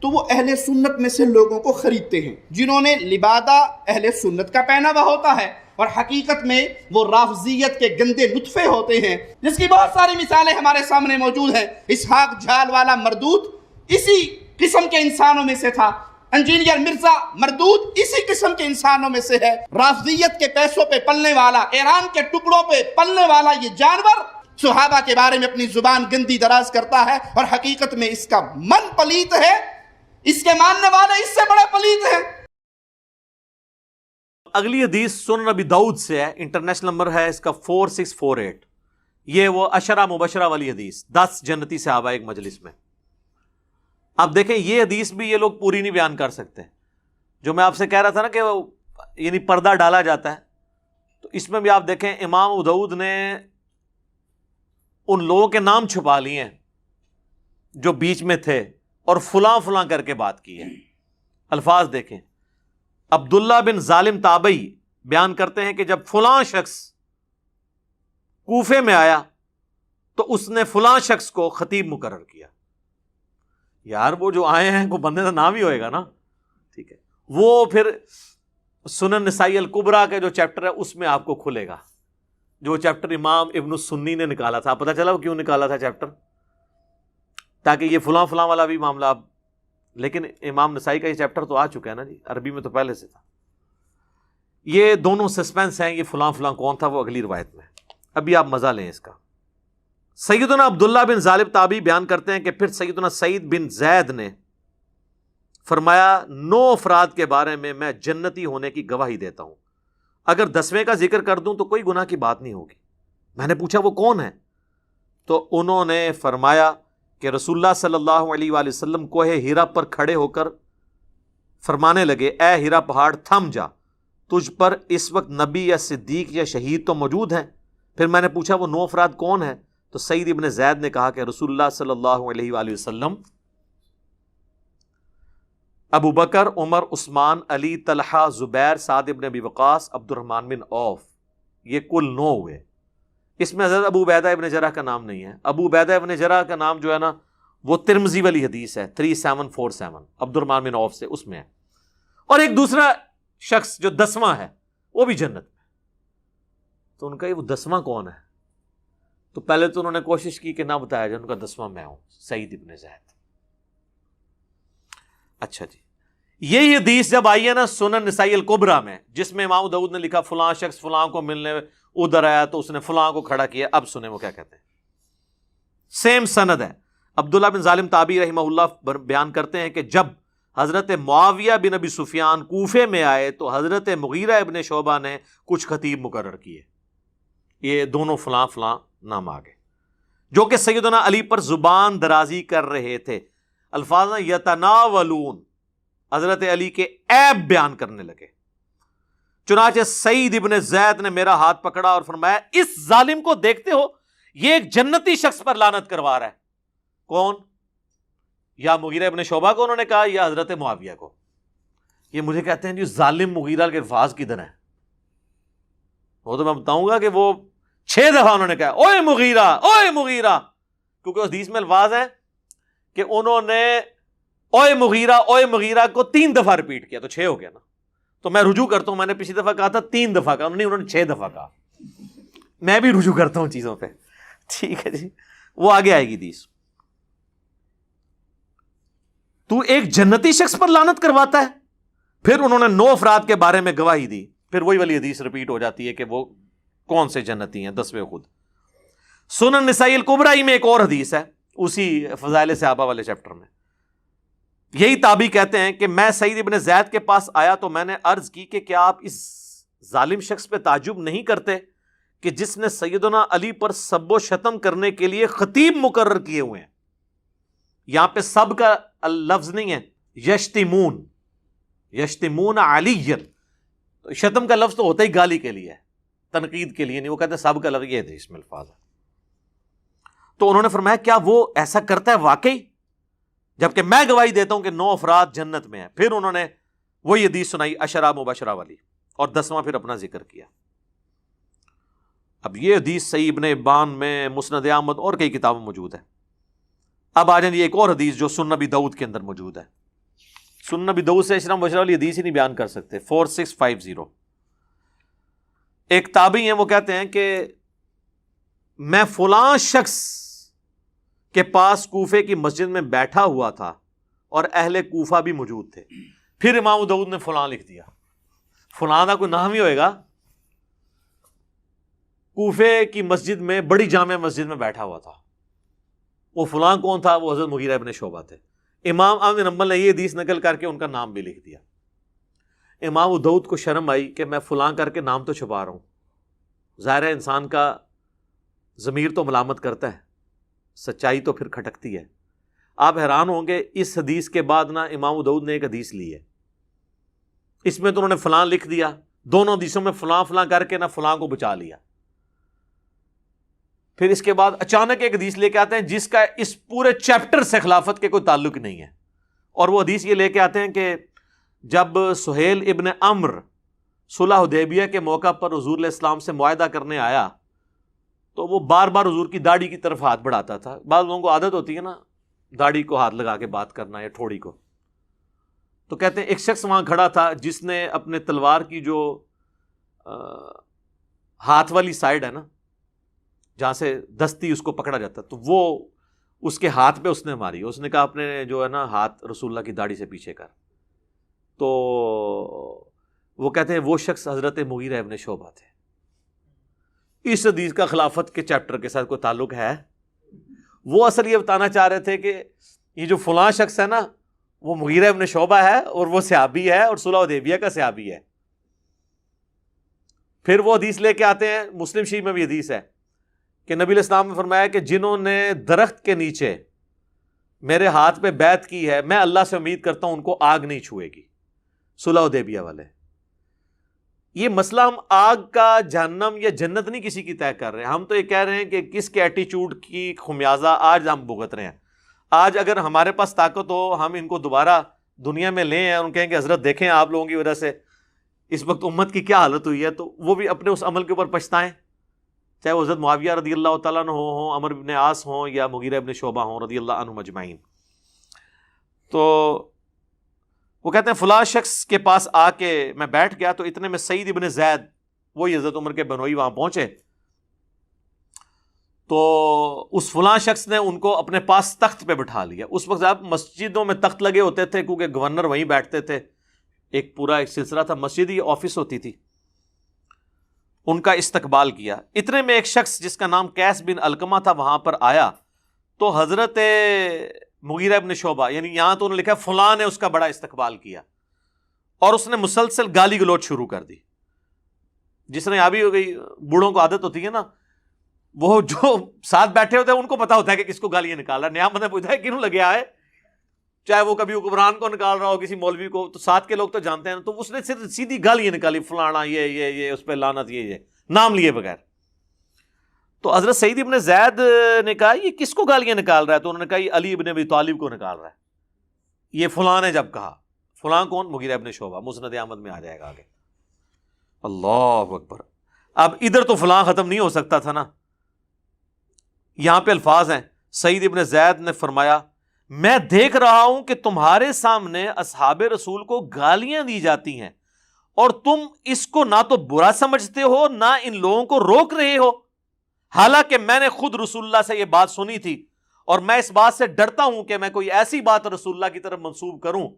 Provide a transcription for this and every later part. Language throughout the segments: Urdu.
تو وہ اہل سنت میں سے لوگوں کو خریدتے ہیں جنہوں نے لبادہ اہل سنت کا پہنا ہوا ہوتا ہے، اور حقیقت میں وہ رافضیت کے گندے نطفے ہوتے ہیں، جس کی بہت ساری مثالیں ہمارے سامنے موجود ہیں۔ اسحاق جھال والا مردود اسی قسم کے انسانوں میں سے تھا، انجینئر مرزا مردود اسی قسم کے انسانوں میں سے ہے۔ رافضیت کے پیسوں پہ پلنے والا، ایران کے ٹکڑوں پہ پلنے والا یہ جانور صحابہ کے بارے میں اپنی زبان گندی دراز کرتا ہے، اور حقیقت میں اس کا من پلیت ہے، اس کے ماننے والے اس سے بڑے پلیت ہیں۔ اگلی حدیث سنن ابی داؤد سے ہے، انٹرنیشنل نمبر ہے اس کا 4648۔ یہ وہ عشرہ مبشرہ والی حدیث، 10 جنتی صحابہ ایک مجلس میں۔ اب دیکھیں یہ حدیث بھی یہ لوگ پوری نہیں بیان کر سکتے، جو میں آپ سے کہہ رہا تھا نا کہ یعنی پردہ ڈالا جاتا ہے، تو اس میں بھی آپ دیکھیں امام ابو داؤد نے ان لوگوں کے نام چھپا لیے ہیں جو بیچ میں تھے اور فلاں فلاں کر کے بات کی ہے۔ الفاظ دیکھیں، عبداللہ بن ظالم تابعی بیان کرتے ہیں کہ جب فلاں شخص کوفے میں آیا تو اس نے فلاں شخص کو خطیب مقرر کیا۔ یار وہ جو آئے ہیں کوئی بندے کا نام ہی ہوئے گا نا، ٹھیک ہے۔ وہ پھر سنن نسائی الکبریٰ کے جو چیپٹر ہے اس میں آپ کو کھلے گا، جو چیپٹر امام ابن السنی نے نکالا تھا۔ پتہ چلا وہ کیوں نکالا تھا چیپٹر؟ تاکہ یہ فلاں فلاں والا بھی معاملہ اب، لیکن امام نسائی کا یہ چیپٹر تو آ چکا ہے نا جی، عربی میں تو پہلے سے تھا۔ یہ دونوں سسپینس ہیں، یہ فلاں فلاں کون تھا وہ اگلی روایت میں، ابھی آپ مزہ لیں اس کا۔ سیدنا عبداللہ بن ظالم تابعی بیان کرتے ہیں کہ پھر سیدنا سعید بن زید نے فرمایا 9 افراد کے بارے میں جنتی ہونے کی گواہی دیتا ہوں، اگر 10ویں کا ذکر کر دوں تو کوئی گناہ کی بات نہیں ہوگی۔ میں نے پوچھا وہ کون ہے؟ تو انہوں نے فرمایا کہ رسول اللہ صلی اللہ علیہ وآلہ وسلم کوہ ہیرا پر کھڑے ہو کر فرمانے لگے، اے ہیرا پہاڑ تھم جا، تجھ پر اس وقت نبی یا صدیق یا شہید تو موجود ہیں۔ پھر میں نے پوچھا وہ 9 افراد کون ہیں؟ تو سعید ابن زید نے کہا کہ رسول اللہ صلی اللہ علیہ وآلہ وسلم، ابو بکر، عمر، عثمان، علی، طلحہ، زبیر، سعد ابن ابی وقاص، عبد الرحمن بن عوف، یہ کل 9 ہوئے۔ اس میں حضرت ابو عبیدہ ابن جرح کا نام نہیں ہے۔ ابو عبیدہ ابن جرح کا نام جو ہے نا وہ ترمذی والی حدیث ہے 3747 عبد الرحمن بن عوف سے، اس میں ہے۔ اور ایک دوسرا شخص جو 10واں ہے وہ بھی جنت میں۔ تو ان کا یہ وہ 10واں کون ہے؟ تو پہلے تو انہوں نے کوشش کی کہ نہ بتایا جائے، ان کا 10واں میں ہوں، سعید ابن زید۔ اچھا جی، یہی حدیث جب آئی ہے نا سنن نسائی الکبریٰ میں، جس میں امام داؤد نے لکھا فلاں شخص فلاں کو ملنے ادھر آیا تو اس نے فلاں کو کھڑا کیا، اب سنیں وہ کیا کہتے ہیں۔ سیم سند ہے۔ عبداللہ بن ظالم تابعی رحمہ اللہ بیان کرتے ہیں کہ جب حضرت معاویہ بن ابی سفیان کوفے میں آئے تو حضرت مغیرہ ابن شعبہ نے کچھ خطیب مقرر کیے، یہ دونوں فلاں فلاں نام آگے، جو کہ سیدنا علی پر زبان درازی کر رہے تھے۔ الفاظ یتناولون، حضرت علی کے عیب بیان کرنے لگے۔ چنانچہ سعید ابن زید نے میرا ہاتھ پکڑا اور فرمایا اس ظالم کو دیکھتے ہو، یہ ایک جنتی شخص پر لعنت کروا رہا ہے۔ کون؟ یا مغیرہ ابن شعبہ کو انہوں نے کہا یا حضرت معاویہ کو۔ یہ مجھے کہتے ہیں جی ظالم مغیرہ کے الفاظ کدھر ہیں؟ وہ تو میں بتاؤں گا کہ وہ 6 دفعہ انہوں نے کہا اوئے مغیرہ، اوئے مغیرہ، کیونکہ اس حدیث میں الفاظ ہے کہ انہوں نے اوئے مغیرہ کو 3 دفعہ ریپیٹ کیا، تو 6 ہو گیا نا۔ تو میں رجوع کرتا ہوں، میں نے پچھلی دفعہ کہا تھا 3 دفعہ کہا، انہوں نے 6 دفعہ کہا۔ میں بھی رجوع کرتا ہوں چیزوں پہ، ٹھیک ہے جی۔ وہ آگے آئے گی حدیث، تو ایک جنتی شخص پر لعنت کرواتا ہے۔ پھر انہوں نے 9 افراد کے بارے میں گواہی دی، پھر وہی والی حدیث ریپیٹ ہو جاتی ہے کہ وہ کون سے جنتی ہیں، 10ویں خود۔ سنن نسائی الکبریٰ میں ایک اور حدیث ہے اسی فضائل صحابہ والے چیپٹر میں، یہی تابعی کہتے ہیں کہ میں سعید ابن زید کے پاس آیا تو میں نے عرض کی کہ کیا آپ اس ظالم شخص پہ تعجب نہیں کرتے کہ جس نے سیدنا علی پر سب و شتم کرنے کے لیے خطیب مقرر کیے ہوئے ہیں۔ یہاں پہ سب کا لفظ نہیں ہے، یشتمون علی، تو شتم کا لفظ تو ہوتا ہی گالی کے لیے، تنقید کے لیے نہیں، وہ کہتے ہیں سب کا لفظ یہ تھے، اس میں الفاظ ہے۔ تو انہوں نے فرمایا کیا وہ ایسا کرتا ہے واقعی، جبکہ میں گواہی دیتا ہوں کہ 9 افراد جنت میں ہیں۔ پھر انہوں نے وہی حدیث سنائی عشرہ مبشرہ والی، اور 10واں پھر اپنا ذکر کیا۔ اب یہ حدیث صحیح ابن حبان میں، مسند احمد اور کئی کتابوں موجود ہے۔ اب آ جائیں ایک اور حدیث جو سنن ابی داؤد کے اندر موجود ہے، سنن ابی داؤد سے اشرم بشرا والی حدیث ہی نہیں بیان کر سکتے. 4650. ایک تابعی ہیں، وہ کہتے ہیں کہ میں فلاں شخص کے پاس کوفے کی مسجد میں بیٹھا ہوا تھا اور اہل کوفہ بھی موجود تھے. پھر امام داؤد نے فلاں لکھ دیا. فلاں کا کوئی نام ہی ہوئے گا. کوفے کی مسجد میں، بڑی جامع مسجد میں بیٹھا ہوا تھا. وہ فلاں کون تھا؟ وہ حضرت مغیرہ ابن شعبہ تھے. امام احمد بن حنبل نے یہ حدیث نقل کر کے ان کا نام بھی لکھ دیا. امام داؤد کو شرم آئی کہ میں فلاں کر کے نام تو چھپا رہا ہوں. ظاہر ہے انسان کا ضمیر تو ملامت کرتا ہے، سچائی تو پھر کھٹکتی ہے. آپ حیران ہوں گے، اس حدیث کے بعد نا امام داؤد نے ایک حدیث لی ہے، اس میں تو انہوں نے فلاں لکھ دیا. دونوں حدیثوں میں فلاں فلاں کر کے نا فلاں کو بچا لیا. پھر اس کے بعد اچانک ایک حدیث لے کے آتے ہیں جس کا اس پورے چیپٹر سے خلافت کے کوئی تعلق نہیں ہے. اور وہ حدیث یہ لے کے آتے ہیں کہ جب سہیل ابن عمرو صلح حدیبیہ کے موقع پر حضور علیہ السلام سے معاہدہ کرنے آیا تو وہ بار بار حضور کی داڑھی کی طرف ہاتھ بڑھاتا تھا. بعض لوگوں کو عادت ہوتی ہے نا داڑھی کو ہاتھ لگا کے بات کرنا یا ٹھوڑی کو. تو کہتے ہیں ایک شخص وہاں کھڑا تھا جس نے اپنے تلوار کی جو ہاتھ والی سائڈ ہے نا، جہاں سے دستی اس کو پکڑا جاتا، تو وہ اس کے ہاتھ پہ اس نے ماری. اس نے کہا اپنے جو ہے نا ہاتھ رسول اللہ کی داڑھی سے پیچھے کر. تو وہ کہتے ہیں وہ شخص حضرت مغیرہ ابن شعبہ تھے. اس حدیث کا خلافت کے چیپٹر کے ساتھ کوئی تعلق ہے؟ وہ اصل یہ بتانا چاہ رہے تھے کہ یہ جو فلاں شخص ہے نا وہ مغیرہ ابن شعبہ ہے اور وہ صحابی ہے اور صلح حدیبیہ کا صحابی ہے. پھر وہ حدیث لے کے آتے ہیں، مسلم شریف میں بھی حدیث ہے کہ نبی علیہ السلام نے فرمایا کہ جنہوں نے درخت کے نیچے میرے ہاتھ پہ بیعت کی ہے، میں اللہ سے امید کرتا ہوں ان کو آگ نہیں چھوئے گی. صلح حدیبیہ والے. یہ مسئلہ ہم آگ کا جہنم یا جنت نہیں کسی کی طے کر رہے ہیں، ہم تو یہ کہہ رہے ہیں کہ کس کے ایٹیچیوڈ کی خمیازہ آج ہم بھگت رہے ہیں. آج اگر ہمارے پاس طاقت ہو ہم ان کو دوبارہ دنیا میں لیں اور ان کہیں کہ حضرت دیکھیں آپ لوگوں کی وجہ سے اس وقت امت کی کیا حالت ہوئی ہے، تو وہ بھی اپنے اس عمل کے اوپر پچھتائیں، چاہے وہ حضرت معاویہ رضی اللہ تعالیٰ عنہ ہوں، عمر بن عاص ہوں یا مغیرہ ابن شعبہ ہوں رضی اللہ عنہم اجمعین. تو وہ کہتے ہیں فلاں شخص کے پاس آ کے میں بیٹھ گیا تو اتنے میں سعید ابن زید، وہی حضرت عمر کے بنوئی، وہاں پہنچے. تو اس فلاں شخص نے ان کو اپنے پاس تخت پہ بٹھا لیا. اس وقت آپ مسجدوں میں تخت لگے ہوتے تھے کیونکہ گورنر وہیں بیٹھتے تھے، ایک پورا ایک سلسلہ تھا، مسجد ہی آفس ہوتی تھی. ان کا استقبال کیا. اتنے میں ایک شخص جس کا نام قیس بن علقمہ تھا وہاں پر آیا تو حضرت مغیرہ ابن شعبہ، یعنی یہاں تو انہوں نے لکھا فلاں نے اس کا بڑا استقبال کیا اور اس نے مسلسل گالی گلوچ شروع کر دی. جس نے آبی ہو گئی، بوڑھوں کو عادت ہوتی ہے نا، وہ جو ساتھ بیٹھے ہوتے ہیں ان کو پتا ہوتا ہے کہ کس کو گالیاں نکال رہا ہے. نیا بندہ پوچھتا ہے کیوں لگے آئے، چاہے وہ کبھی حکمران کو نکال رہا ہو، کسی مولوی کو، تو ساتھ کے لوگ تو جانتے ہیں. تو اس نے صرف سیدھی گالیاں نکالی، فلانا یہ اس پہ لعنت، یہ نام لیے بغیر. تو حضرت سعید ابن زید نے کہا یہ کس کو گالیاں نکال رہا ہے؟ تو انہوں نے کہا یہ علی ابن ابی طالب کو نکال رہا ہے. یہ فلاں نے جب کہا، فلاں کون؟ مغیرہ ابن شعبہ، مسند احمد میں آ جائے گا آگے. اللہ اکبر. اب ادھر تو فلاں ختم نہیں ہو سکتا تھا نا، یہاں پہ الفاظ ہیں. سعید ابن زید نے فرمایا میں دیکھ رہا ہوں کہ تمہارے سامنے اصحاب رسول کو گالیاں دی جاتی ہیں اور تم اس کو نہ تو برا سمجھتے ہو نہ ان لوگوں کو روک رہے ہو، حالانکہ میں نے خود رسول اللہ سے یہ بات سنی تھی اور میں اس بات سے ڈرتا ہوں کہ میں کوئی ایسی بات رسول اللہ کی طرف منسوب کروں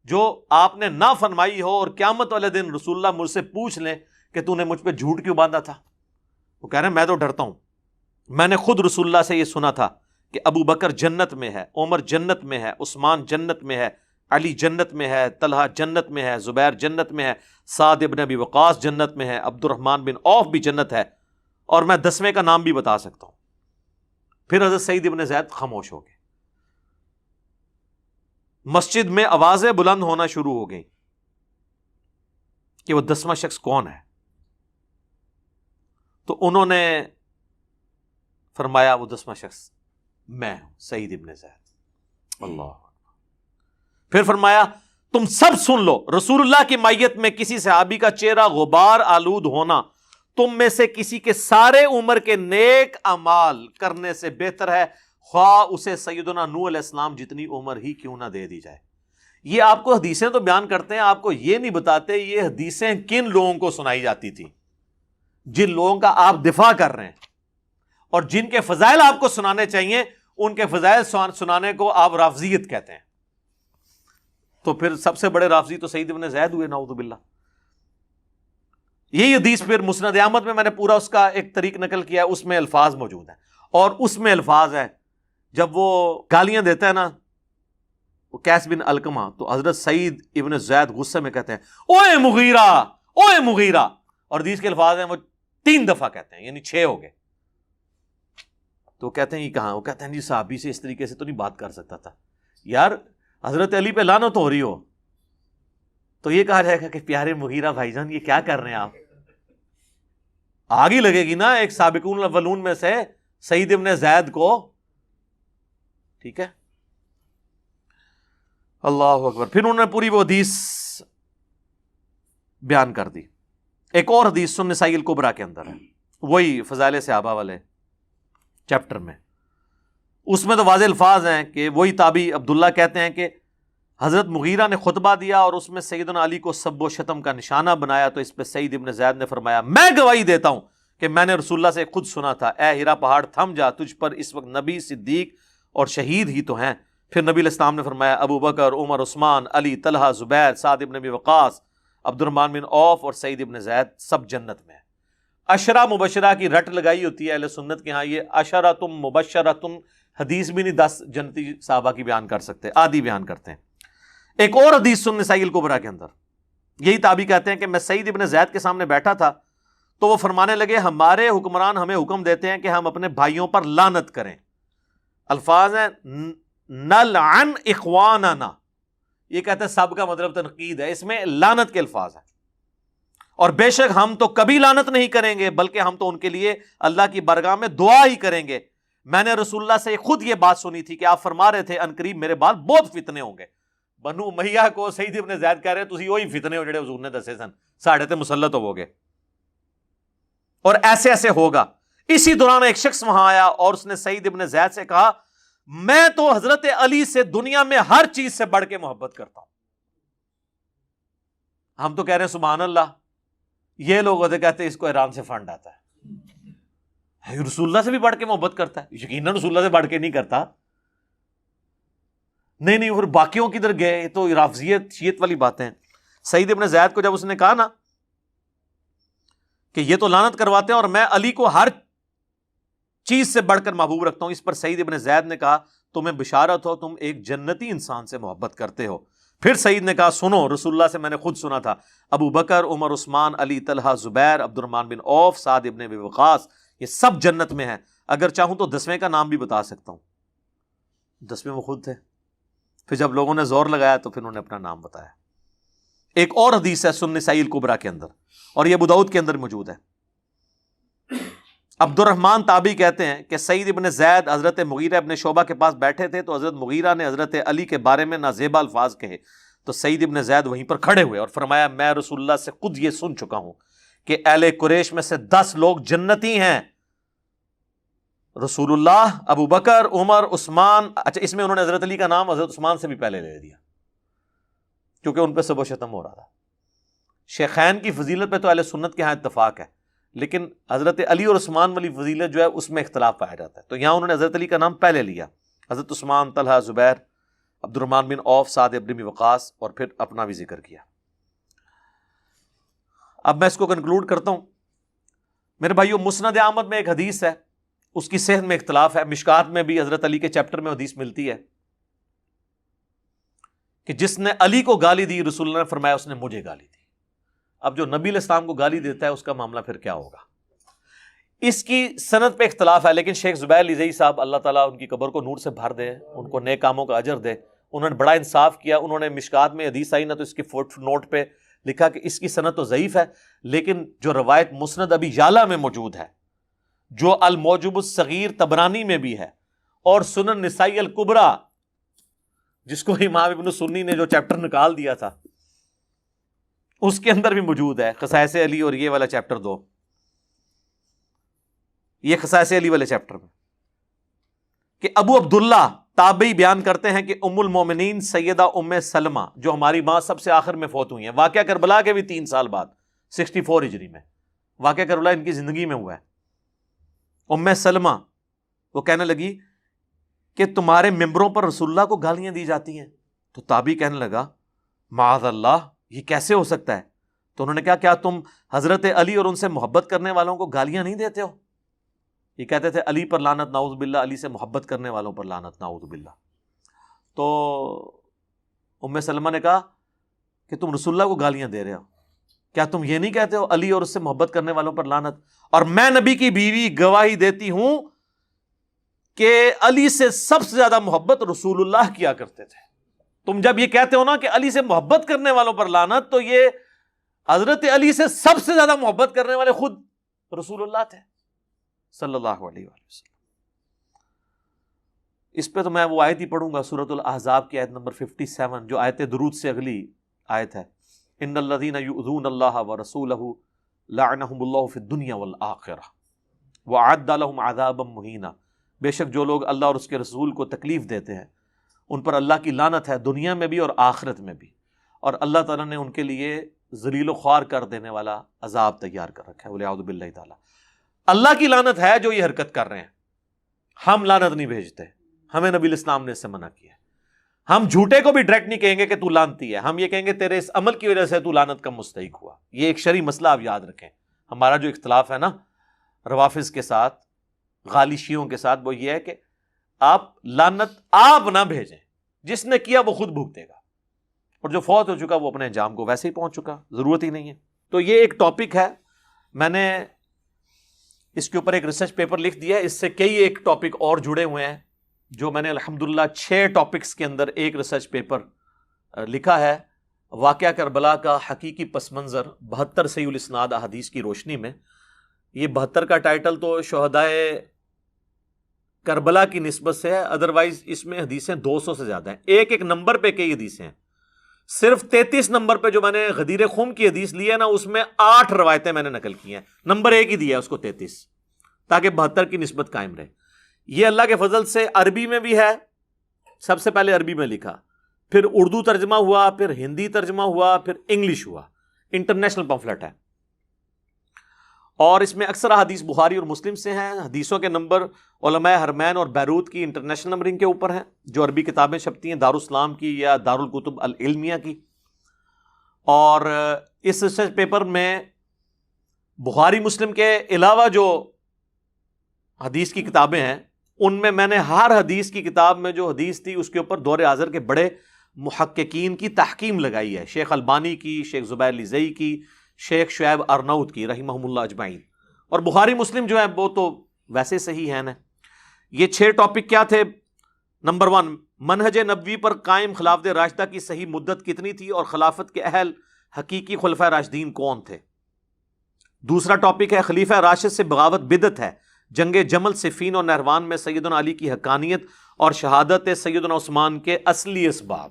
جو آپ نے نہ فرمائی ہو اور قیامت والے دن رسول اللہ مجھ سے پوچھ لیں کہ تو نے مجھ پہ جھوٹ کیوں باندھا تھا. وہ کہہ رہے ہیں میں تو ڈرتا ہوں، میں نے خود رسول اللہ سے یہ سنا تھا کہ ابو بکر جنت میں ہے، عمر جنت میں ہے، عثمان جنت میں ہے، علی جنت میں ہے، طلحہ جنت میں ہے، زبیر جنت میں ہے، سعد ابن ابی وقاص جنت میں ہے، عبد الرحمن بن عوف بھی جنت ہے، اور میں 10ویں کا نام بھی بتا سکتا ہوں. پھر حضرت سعید ابن زید خاموش ہو گئے. مسجد میں آوازیں بلند ہونا شروع ہو گئیں کہ وہ 10واں شخص کون ہے. تو انہوں نے فرمایا وہ 10واں شخص میں ہوں، سعید ابن زید. اللہ. پھر فرمایا تم سب سن لو، رسول اللہ کی مائیت میں کسی صحابی کا چہرہ غبار آلود ہونا تم میں سے کسی کے سارے عمر کے نیک اعمال کرنے سے بہتر ہے، خواہ اسے سیدنا نوح علیہ السلام جتنی عمر ہی کیوں نہ دے دی جائے. یہ آپ کو حدیثیں تو بیان کرتے ہیں، آپ کو یہ نہیں بتاتے یہ حدیثیں کن لوگوں کو سنائی جاتی تھی، جن لوگوں کا آپ دفاع کر رہے ہیں اور جن کے فضائل آپ کو سنانے چاہیے، ان کے فضائل سنانے کو آپ رافضیت کہتے ہیں۔ تو پھر سب سے بڑے رافضی تو سعید ابن زید ہوئے، نعوذ باللہ۔ یہی حدیث پھر مسند احمد میں نے پورا اس کا ایک طریق نقل کیا، اس میں الفاظ موجود ہیں، اور اس میں الفاظ ہے جب وہ گالیاں دیتا ہے نا وہ قیس بن علقمہ، تو حضرت سعید ابن زید غصے میں کہتے ہیں اوئے مغیرہ، اوئے مغیرہ، اور حدیث کے الفاظ ہیں وہ 3 دفعہ کہتے ہیں، یعنی 6 ہو گئے۔ تو کہتے ہیں یہ کہاں؟ وہ کہتے ہیں جی صحابی سے اس طریقے سے تو نہیں بات کر سکتا تھا۔ یار حضرت علی پہ لعنت ہو رہی ہو تو یہ کہا جائے گا کہ پیارے مغیرہ بھائی جان یہ کیا کر رہے ہیں آپ؟ آگ ہی لگے گی نا ایک سابقون الاولون میں سے سعید ابن زید کو، ٹھیک ہے۔ اللہ اکبر۔ پھر انہوں نے پوری وہ حدیث بیان کر دی۔ ایک اور حدیث سنن نسائی الکبریٰ کے اندر ہے، وہی فضائل صحابہ والے چیپٹر میں، اس میں تو واضح الفاظ ہیں کہ وہی تابعی عبداللہ کہتے ہیں کہ حضرت مغیرہ نے خطبہ دیا اور اس میں سیدنا علی کو سب و شتم کا نشانہ بنایا، تو اس پہ سعید ابن زید نے فرمایا میں گواہی دیتا ہوں کہ میں نے رسول اللہ سے خود سنا تھا، اے ہیرا پہاڑ تھم جا، تجھ پر اس وقت نبی، صدیق اور شہید ہی تو ہیں۔ پھر نبی علیہ السلام نے فرمایا ابو بکر، عمر، عثمان، علی، طلحہ، زبیر، سعد ابن ابی وقاص، عبد الرحمن بن عوف اور سعید ابن زید سب جنت میں ہیں۔ عشرہ مبشرہ کی رٹ لگائی ہوتی ہے اہل سنت کے ہاں، یہ عشرۃ مبشرۃ حدیث بھی نہیں 10 جنتی صحابہ کی بیان کر سکتے، آدھی بیان کرتے ہیں۔ ایک اور حدیث سنن نسائی الکبریٰ کے اندر یہی تابعی کہتے ہیں کہ میں سعید ابن زید کے سامنے بیٹھا تھا تو وہ فرمانے لگے ہمارے حکمران ہمیں حکم دیتے ہیں کہ ہم اپنے بھائیوں پر لعنت کریں۔ الفاظ ہیں نلعن اخواننا، یہ کہتے ہیں سب کا مطلب تنقید ہے، اس میں لعنت کے الفاظ ہیں، اور بے شک ہم تو کبھی لعنت نہیں کریں گے بلکہ ہم تو ان کے لیے اللہ کی بارگاہ میں دعا ہی کریں گے۔ میں نے رسول اللہ سے خود یہ بات سنی تھی کہ آپ فرما رہے تھے عنقریب میرے بعد بہت فتنے ہوں گے۔ بنو امیہ کو سعید ابن زید کہہ رہے تسی وہی فتنے ہو جڑے حضور نے دسے سن، ساڑھے تے مسلط ہو گے، اور ایسے ایسے ہوگا۔ اسی دوران ایک شخص وہاں آیا اور اس نے سعید ابن زید سے کہا میں تو حضرت علی سے دنیا میں ہر چیز سے بڑھ کے محبت کرتا ہوں۔ ہم تو کہہ رہے ہیں سبحان اللہ، یہ لوگ ہوتے کہتے ہیں اس کو ایران سے فنڈ آتا ہے، رسول اللہ سے بھی بڑھ کے محبت کرتا ہے، یقیناً رسول اللہ سے بڑھ کے نہیں کرتا۔ نہیں اور باقیوں کدھر گئے؟ تو رافضیت شیعت والی باتیں۔ سعید ابن زید کو جب اس نے کہا نا کہ یہ تو لعنت کرواتے ہیں اور میں علی کو ہر چیز سے بڑھ کر محبوب رکھتا ہوں، اس پر سعید ابن زید نے کہا تمہیں بشارت ہو، تم ایک جنتی انسان سے محبت کرتے ہو۔ پھر سعید نے کہا سنو، رسول اللہ سے میں نے خود سنا تھا ابو بکر، عمر، عثمان، علی، طلحہ، زبیر، عبد الرحمن بن عوف، سعد ابن ابی وقاص، یہ سب جنت میں ہیں، اگر چاہوں تو 10ویں کا نام بھی بتا سکتا ہوں۔ 10ویں وہ خود تھے۔ پھر جب لوگوں نے زور لگایا تو پھر انہوں نے اپنا نام بتایا۔ ایک اور حدیث ہے سنن نسائی الکبریٰ کے اندر، اور یہ ابو داؤد کے اندر موجود ہے۔ عبد الرحمن تابعی کہتے ہیں کہ سعید ابن زید حضرت مغیرہ ابن شعبہ کے پاس بیٹھے تھے تو حضرت مغیرہ نے حضرت علی کے بارے میں نازیبا الفاظ کہے، تو سعید ابن زید وہیں پر کھڑے ہوئے اور فرمایا میں رسول اللہ سے خود یہ سن چکا ہوں کہ اہل قریش میں سے 10 لوگ جنتی ہیں، رسول اللہ، ابو بکر، عمر، عثمان۔ اچھا اس میں انہوں نے حضرت علی کا نام حضرت عثمان سے بھی پہلے لے دیا کیونکہ ان پہ سب و شتم ہو رہا تھا۔ شیخین کی فضیلت پہ تو اہل سنت کے ہاں اتفاق ہے، لیکن حضرت علی اور عثمان والی فضیلت جو ہے اس میں اختلاف پایا جاتا ہے، تو یہاں انہوں نے حضرت علی کا نام پہلے لیا، حضرت عثمان، طلحہ، زبیر، عبد الرحمن بن عوف، سعد ابن ابی وقاص، اور پھر اپنا بھی ذکر کیا۔ اب میں اس کو کنکلوڈ کرتا ہوں میرے بھائیو۔ مسند احمد میں ایک حدیث ہے، اس کی صحت میں اختلاف ہے۔ مشکات میں بھی حضرت علی کے چیپٹر میں حدیث ملتی ہے کہ جس نے علی کو گالی دی رسول اللہ نے فرمایا اس نے مجھے گالی دی۔ اب جو نبی علیہ السلام کو گالی دیتا ہے اس کا معاملہ پھر کیا ہوگا؟ اس کی سند پہ اختلاف ہے، لیکن شیخ زبیر لیزئی صاحب اللہ تعالیٰ ان کی قبر کو نور سے بھر دے، ان کو نیک کاموں کا اجر دے، انہوں نے بڑا انصاف کیا۔ انہوں نے مشکات میں حدیث آئی نا تو اس کی فوٹ نوٹ پہ لکھا کہ اس کی سند تو ضعیف ہے، لیکن جو روایت مسند ابی یعلا میں موجود ہے، جو الموجب الصغیر طبرانی میں بھی ہے، اور سنن نسائی الکبریٰ جس کو امام ابن سنی نے جو چیپٹر نکال دیا تھا اس کے اندر بھی موجود ہے، خصائص علی اور یہ والا چیپٹر 2، یہ خصائص علی والے چیپٹر میں، کہ ابو عبداللہ تابعی بیان کرتے ہیں کہ ام المومنین سیدہ ام سلمہ جو ہماری ماں سب سے آخر میں فوت ہوئی ہیں، واقعہ کربلا کے بھی 3 سال بعد 64 ہجری میں واقعہ کربلا ان کی زندگی میں ہوا ہے. ام سلمہ وہ کہنے لگی کہ تمہارے ممبروں پر رسول اللہ کو گالیاں دی جاتی ہیں. تو تابعی کہنے لگا معاذ اللہ، یہ کیسے ہو سکتا ہے؟ تو انہوں نے کہا کیا تم حضرت علی اور ان سے محبت کرنے والوں کو گالیاں نہیں دیتے ہو؟ یہ کہتے تھے علی پر لعنت نعوذ باللہ، علی سے محبت کرنے والوں پر لعنت نعوذ باللہ. تو ام سلمہ نے کہا کہ تم رسول اللہ کو گالیاں دے رہے ہو، کیا تم یہ نہیں کہتے ہو علی اور اس سے محبت کرنے والوں پر لعنت؟ اور میں نبی کی بیوی گواہی دیتی ہوں کہ علی سے سب سے زیادہ محبت رسول اللہ کیا کرتے تھے. تم جب یہ کہتے ہو نا کہ علی سے محبت کرنے والوں پر لعنت، تو یہ حضرت علی سے سب سے زیادہ محبت کرنے والے خود رسول اللہ تھے صلی اللہ علیہ وآلہ وسلم. اس پہ تو میں وہ آیت ہی پڑھوں گا، سورۃ الاحزاب کی آیت نمبر 57 جو آیت درود سے اگلی آیت ہے. ان الذین یؤذون اللہ ورسولہ لعنہم اللہ فی الدنیا والآخرہ وأعد لهم عذابا مہینا. بے شک جو لوگ اللہ اور اس کے رسول کو تکلیف دیتے ہیں ان پر اللہ کی لعنت ہے، دنیا میں بھی اور آخرت میں بھی، اور اللہ تعالیٰ نے ان کے لیے ذلیل و خوار کر دینے والا عذاب تیار کر رکھا ہے. والعیاذ باللہ تعالیٰ. اللہ کی لعنت ہے جو یہ حرکت کر رہے ہیں. ہم لعنت نہیں بھیجتے، ہمیں نبی الاسلام نے اس سے منع کیا ہے. ہم جھوٹے کو بھی ڈائریکٹ نہیں کہیں گے کہ تو لعنتی ہے، ہم یہ کہیں گے تیرے اس عمل کی وجہ سے تو لعنت کا مستحق ہوا. یہ ایک شرعی مسئلہ آپ یاد رکھیں. ہمارا جو اختلاف ہے نا روافظ کے ساتھ، غالی شیعوں کے ساتھ، وہ یہ ہے کہ آپ لعنت آپ نہ بھیجیں، جس نے کیا وہ خود بھگتے گا، اور جو فوت ہو چکا وہ اپنے انجام کو ویسے ہی پہنچ چکا، ضرورت ہی نہیں ہے. تو یہ ایک ٹاپک ہے، میں نے اس کے اوپر ایک ریسرچ پیپر لکھ دیا ہے. اس سے کئی ایک ٹاپک اور جڑے ہوئے ہیں جو میں نے الحمدللہ 6 ٹاپکس کے اندر ایک ریسرچ پیپر لکھا ہے. واقعہ کربلا کا حقیقی پس منظر 72 صحیح الاسناد احادیث کی روشنی میں. یہ 72 کا ٹائٹل تو شہدائے کربلا کی نسبت سے ہے، ادروائز اس میں حدیثیں 200 سے زیادہ ہیں. ایک ایک نمبر پہ کئی حدیثیں ہیں. صرف 33 نمبر پہ جو میں نے غدیر خم کی حدیث لی ہے نا، اس میں 8 روایتیں میں نے نقل کی ہیں. نمبر 1 ہی دیا ہے اس کو 33، تاکہ 72 کی نسبت قائم رہے. یہ اللہ کے فضل سے عربی میں بھی ہے، سب سے پہلے عربی میں لکھا، پھر اردو ترجمہ ہوا، پھر ہندی ترجمہ ہوا، پھر انگلش ہوا. انٹرنیشنل پمفلٹ ہے، اور اس میں اکثر حدیث بخاری اور مسلم سے ہیں. حدیثوں کے نمبر علماء حرمین اور بیروت کی انٹرنیشنل نمبرنگ کے اوپر ہیں. جو عربی کتابیں چھپتی ہیں دارالاسلام کی یا دارالکتب العلمیہ کی. اور اس ریسرچ پیپر میں بخاری مسلم کے علاوہ جو حدیث کی کتابیں ہیں ان میں نے ہر حدیث کی کتاب میں جو حدیث تھی اس کے اوپر دور حاضر کے بڑے محققین کی تحقیم لگائی ہے. شیخ البانی کی، شیخ زبیر لزئی کی، شیخ شعیب ارناؤت کی رحمہم اللہ اجمعین. اور بخاری مسلم جو ہے وہ تو ویسے صحیح ہیں نا. یہ 6 ٹاپک کیا تھے؟ نمبر 1، منہج نبوی پر قائم خلافت راشدہ کی صحیح مدت کتنی تھی اور خلافت کے اہل حقیقی خلفائے راشدین کون تھے. دوسرا ٹاپک ہے خلیفہ راشد سے بغاوت بدعت ہے، جنگ جمل، صفین اور نہروان میں سیدنا علی کی حقانیت اور شہادت سیدنا عثمان کے اصلی اسباب.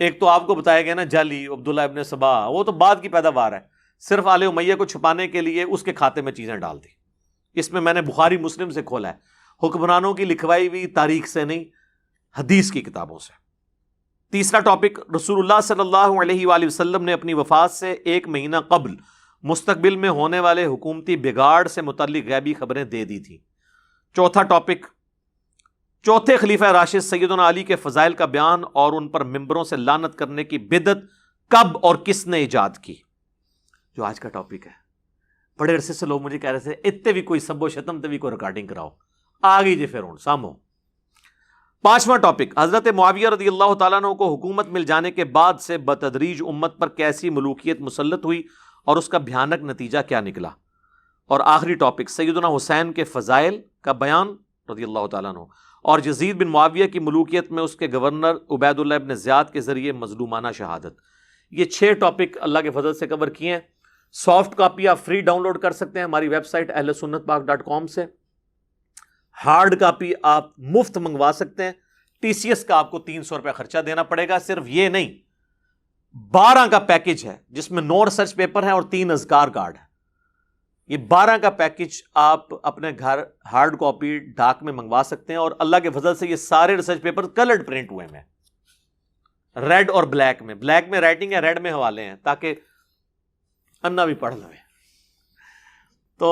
ایک تو آپ کو بتایا گیا نا جعلی عبداللہ ابن سبا، وہ تو بعد کی پیداوار ہے، صرف آل امیہ کو چھپانے کے لیے اس کے کھاتے میں چیزیں ڈال دی. اس میں نے بخاری مسلم سے کھولا ہے، حکمرانوں کی لکھوائی ہوئی تاریخ سے نہیں، حدیث کی کتابوں سے. تیسرا ٹاپک، رسول اللہ صلی اللہ علیہ وآلہ وسلم نے اپنی وفات سے 1 مہینہ قبل مستقبل میں ہونے والے حکومتی بگاڑ سے متعلق غیبی خبریں دے دی تھیں. چوتھا ٹاپک، چوتھے خلیفہ راشد سیدنا علی کے فضائل کا بیان اور ان پر ممبروں سے لعنت کرنے کی بدعت کب اور کس نے ایجاد کی، جو آج کا ٹاپک ہے. بڑے عرصے سے لوگ مجھے کہہ رہے تھے اتنے بھی کوئی سب و شتم تے بھی کوئی ریکارڈنگ کراؤ، آ گئی جی پھر سامو. پانچواں ٹاپک، حضرت معاویہ رضی اللہ تعالیٰ عنہ کو حکومت مل جانے کے بعد سے بتدریج امت پر کیسی ملوکیت مسلط ہوئی اور اس کا بھیانک نتیجہ کیا نکلا. اور آخری ٹاپک، سیدنا حسین کے فضائل کا بیان رضی اللہ تعالیٰ عنہ اور یزید بن معاویہ کی ملوکیت میں اس کے گورنر عبید اللہ ابن زیاد کے ذریعے مظلومانہ شہادت. یہ 6 ٹاپک اللہ کے فضل سے کور کیے ہیں. سافٹ کاپی آپ فری ڈاؤن لوڈ کر سکتے ہیں ہماری ویب سائٹ اہلسنتپاک.com سے. ہارڈ کاپی آپ مفت منگوا سکتے ہیں. TCS کا آپ کو 300 روپے خرچہ دینا پڑے گا. صرف یہ نہیں، 12 کا پیکج ہے جس میں 9 ریسرچ پیپر ہیں اور 3 اذکار کارڈ ہیں. یہ 12 کا پیکج آپ اپنے گھر ہارڈ کاپی ڈاک میں منگوا سکتے ہیں، اور اللہ کے فضل سے یہ سارے ریسرچ پیپر کلرڈ پرنٹ ہوئے ہیں، ریڈ اور بلیک میں رائٹنگ ہے، ریڈ میں حوالے ہیں، تاکہ انا بھی پڑھ لوے۔ تو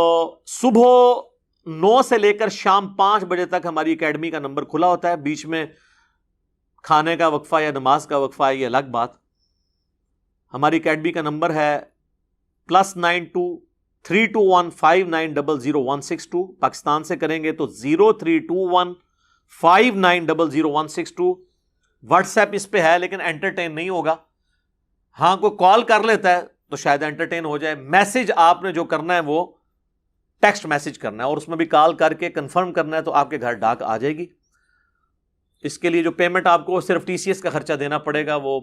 صبح 9 سے لے کر شام 5 بجے تک ہماری اکیڈمی کا نمبر کھلا ہوتا ہے، بیچ میں کھانے کا وقفہ یا نماز کا وقفہ ہے، یہ الگ بات۔ ہماری اکیڈمی کا نمبر ہے +923215900162، پاکستان سے کریں گے تو 032159000162۔ واٹس ایپ اس پہ ہے لیکن انٹرٹین نہیں ہوگا، ہاں کوئی کال کر لیتا ہے تو شاید انٹرٹین ہو جائے۔ میسج آپ نے جو کرنا ہے وہ ٹیکسٹ میسج کرنا ہے، اور اس میں بھی کال کر کے کنفرم کرنا ہے تو آپ کے گھر ڈاک آ جائے گی۔ اس کے لیے جو پیمنٹ آپ کو صرف ٹی سی ایس کا خرچہ دینا پڑے گا، وہ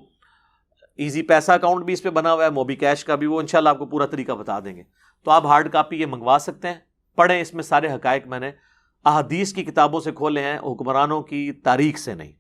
ایزی پیسہ اکاؤنٹ بھی اس پہ بنا ہوا ہے، موبی کیش کا بھی، وہ انشاءاللہ آپ کو پورا طریقہ بتا دیں گے۔ تو آپ ہارڈ کاپی یہ منگوا سکتے ہیں، پڑھیں، اس میں سارے حقائق میں نے احادیث کی کتابوں سے کھولے ہیں، حکمرانوں کی تاریخ سے نہیں۔